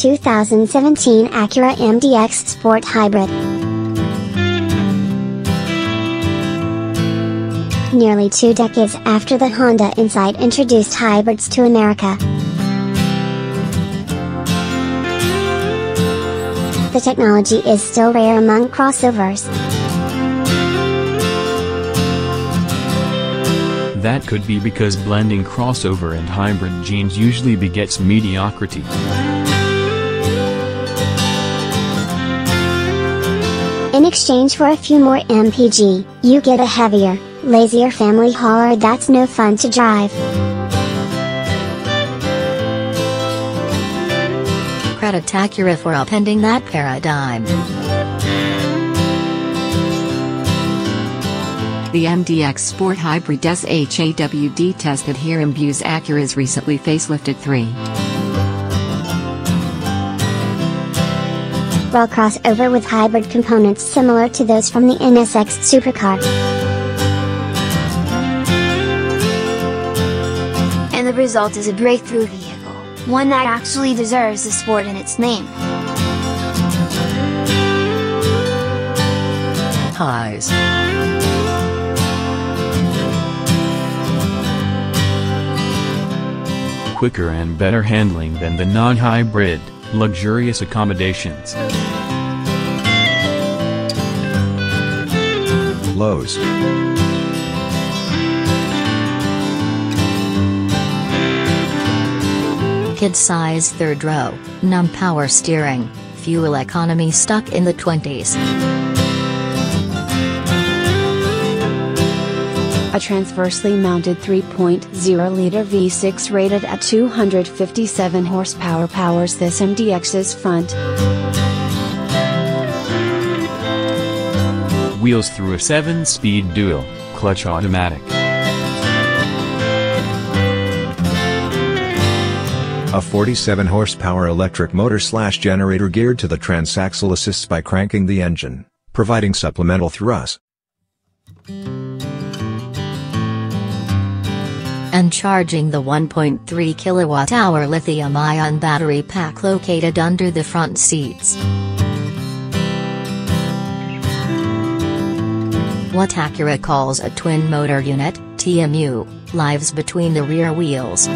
2017 Acura MDX Sport Hybrid. Nearly 2 decades after the Honda Insight introduced hybrids to America, the technology is still rare among crossovers. That could be because blending crossover and hybrid genes usually begets mediocrity. In exchange for a few more mpg, you get a heavier, lazier family hauler that's no fun to drive. Credit Acura for upending that paradigm. The MDX Sport Hybrid SH-AWD tested here imbues Acura's recently facelifted 3. Well, crossover with hybrid components similar to those from the MDX supercar. And the result is a breakthrough vehicle, one that actually deserves the sport in its name. Highs. Quicker and better handling than the non-hybrid, luxurious accommodations. Lows. Kid-size third row, power steering, fuel economy stuck in the 20s. A transversely mounted 3.0-liter V6 rated at 257 horsepower powers this MDX's front wheels through a 7-speed dual, clutch automatic. A 47 horsepower electric motor/generator geared to the transaxle assists by cranking the engine, providing supplemental thrust. And charging the 1.3 kilowatt-hour lithium-ion battery pack located under the front seats. What Acura calls a twin motor unit, TMU, lives between the rear wheels.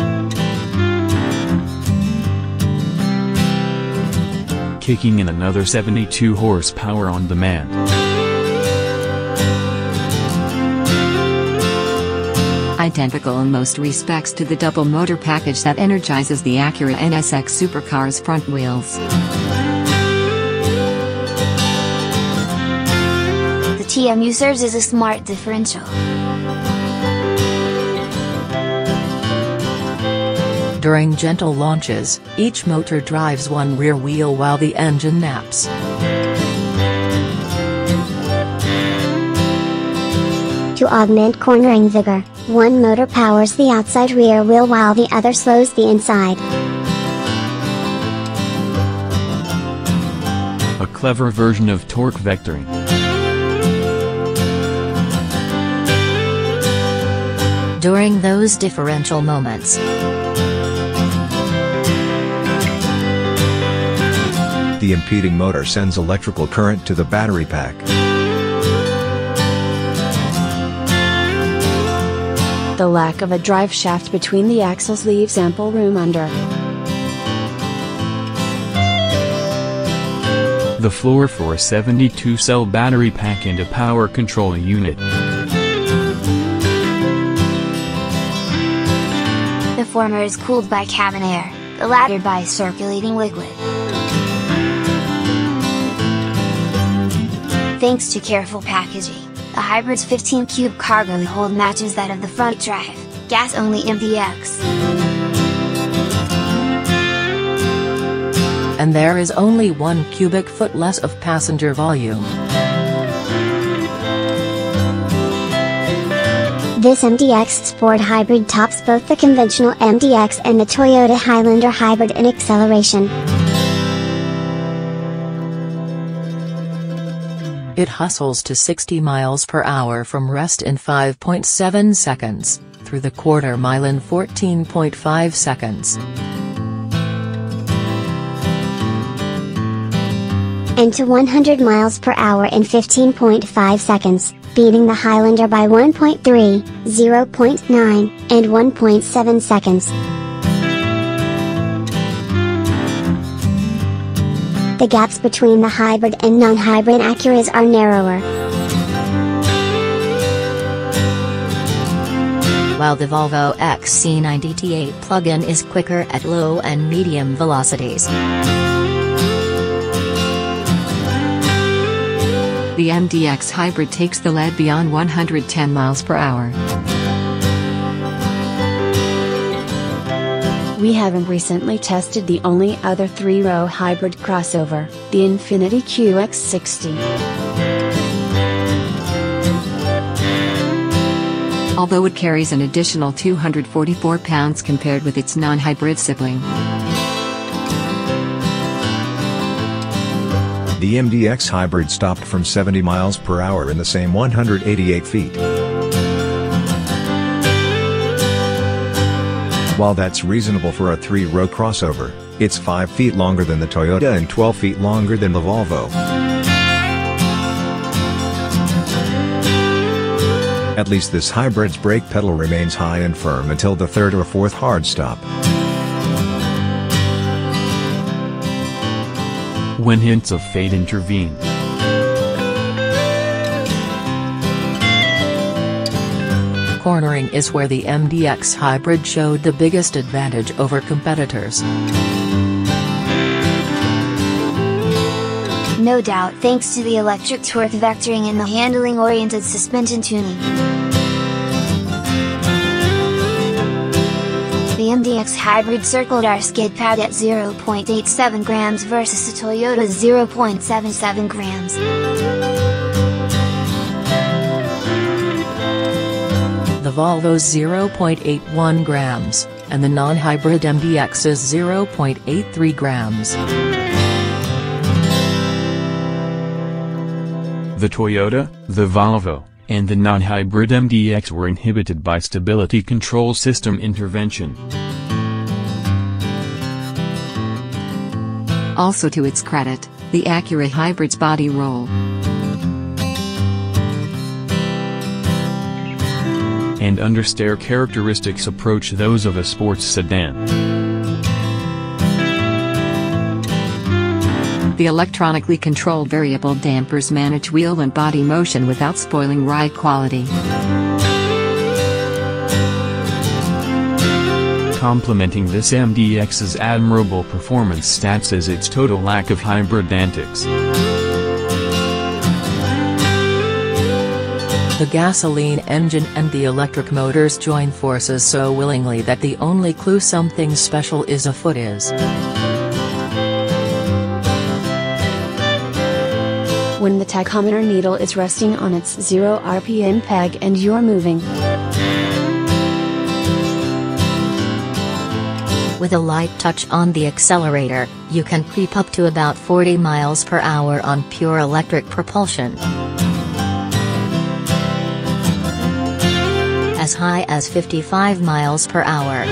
Kicking in another 72 horsepower on demand. Identical in most respects to the double motor package that energizes the Acura NSX supercar's front wheels. The TMU serves as a smart differential. During gentle launches, each motor drives one rear wheel while the engine naps. To augment cornering vigor, one motor powers the outside rear wheel while the other slows the inside. A clever version of torque vectoring. During those differential moments, The impeding motor sends electrical current to the battery pack. The lack of a drive shaft between the axles leaves ample room under. The floor for a 72-cell battery pack and a power control unit. The former is cooled by cabin air, the latter by circulating liquid. Thanks to careful packaging, the hybrid's 15-cube cargo hold matches that of the front drive, gas-only MDX. And there is only 1 cubic foot less of passenger volume. This MDX Sport Hybrid tops both the conventional MDX and the Toyota Highlander Hybrid in acceleration. It hustles to 60 miles per hour from rest in 5.7 seconds, through the quarter mile in 14.5 seconds. and to 100 miles per hour in 15.5 seconds, beating the Highlander by 1.3, 0.9, and 1.7 seconds. The gaps between the hybrid and non-hybrid Acuras are narrower. While the Volvo XC90 T8 plug-in is quicker at low and medium velocities. The MDX Hybrid takes the lead beyond 110 miles per hour. We have recently tested the only other 3-row hybrid crossover, the Infiniti QX60. Although it carries an additional 244 pounds compared with its non-hybrid sibling. The MDX Hybrid stopped from 70 miles per hour in the same 188 feet. While that's reasonable for a 3-row crossover, it's 5 feet longer than the Toyota and 12 feet longer than the Volvo. At least this hybrid's brake pedal remains high and firm until the 3rd or 4th hard stop. When hints of fate intervene. Cornering is where the MDX Hybrid showed the biggest advantage over competitors. No doubt thanks to the electric torque vectoring and the handling-oriented suspension tuning. The MDX Hybrid circled our skid pad at 0.87 grams versus the Toyota's 0.77 grams. The Volvo's 0.81 grams, and the non-hybrid MDX's 0.83 grams. The Toyota, the Volvo, and the non-hybrid MDX were inhibited by stability control system intervention. Also to its credit, the Acura Hybrid's body roll and understeer characteristics approach those of a sports sedan. The electronically controlled variable dampers manage wheel and body motion without spoiling ride quality. Complementing this MDX's admirable performance stats is its total lack of hybrid antics. The gasoline engine and the electric motors join forces so willingly that the only clue something special is afoot is when the tachometer needle is resting on its 0 RPM peg and you're moving. With a light touch on the accelerator, you can creep up to about 40 miles per hour on pure electric propulsion. As high as 55 miles per hour.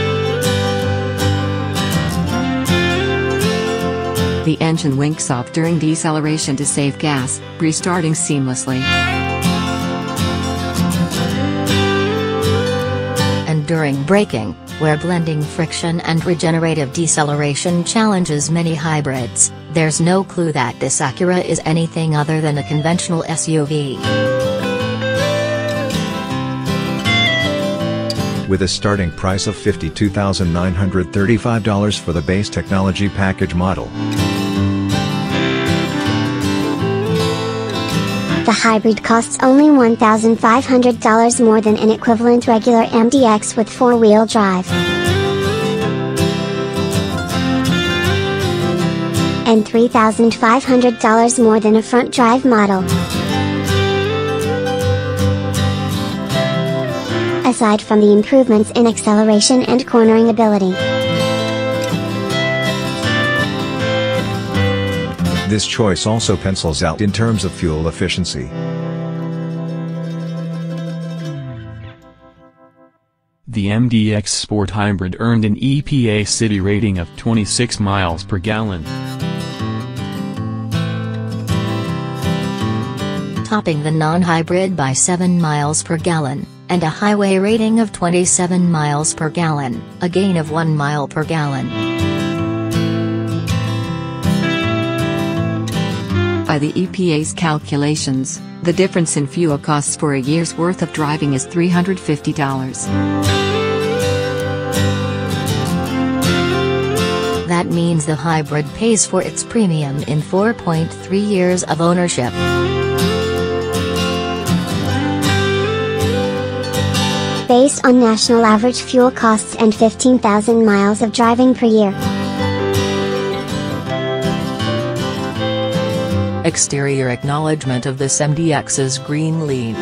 The engine winks off during deceleration to save gas, restarting seamlessly. And during braking, where blending friction and regenerative deceleration challenges many hybrids, there's no clue that this Acura is anything other than a conventional SUV. With a starting price of $52,935 for the base technology package model. The hybrid costs only $1,500 more than an equivalent regular MDX with 4-wheel drive. And $3,500 more than a front drive model. Aside from the improvements in acceleration and cornering ability. This choice also pencils out in terms of fuel efficiency. The MDX Sport Hybrid earned an EPA city rating of 26 miles per gallon. topping the non-hybrid by 7 miles per gallon, and a highway rating of 27 miles per gallon, a gain of 1 mile per gallon. By the EPA's calculations, the difference in fuel costs for a year's worth of driving is $350. That means the hybrid pays for its premium in 4.3 years of ownership. Based on national average fuel costs and 15,000 miles of driving per year. Exterior acknowledgement of this MDX's green leaf.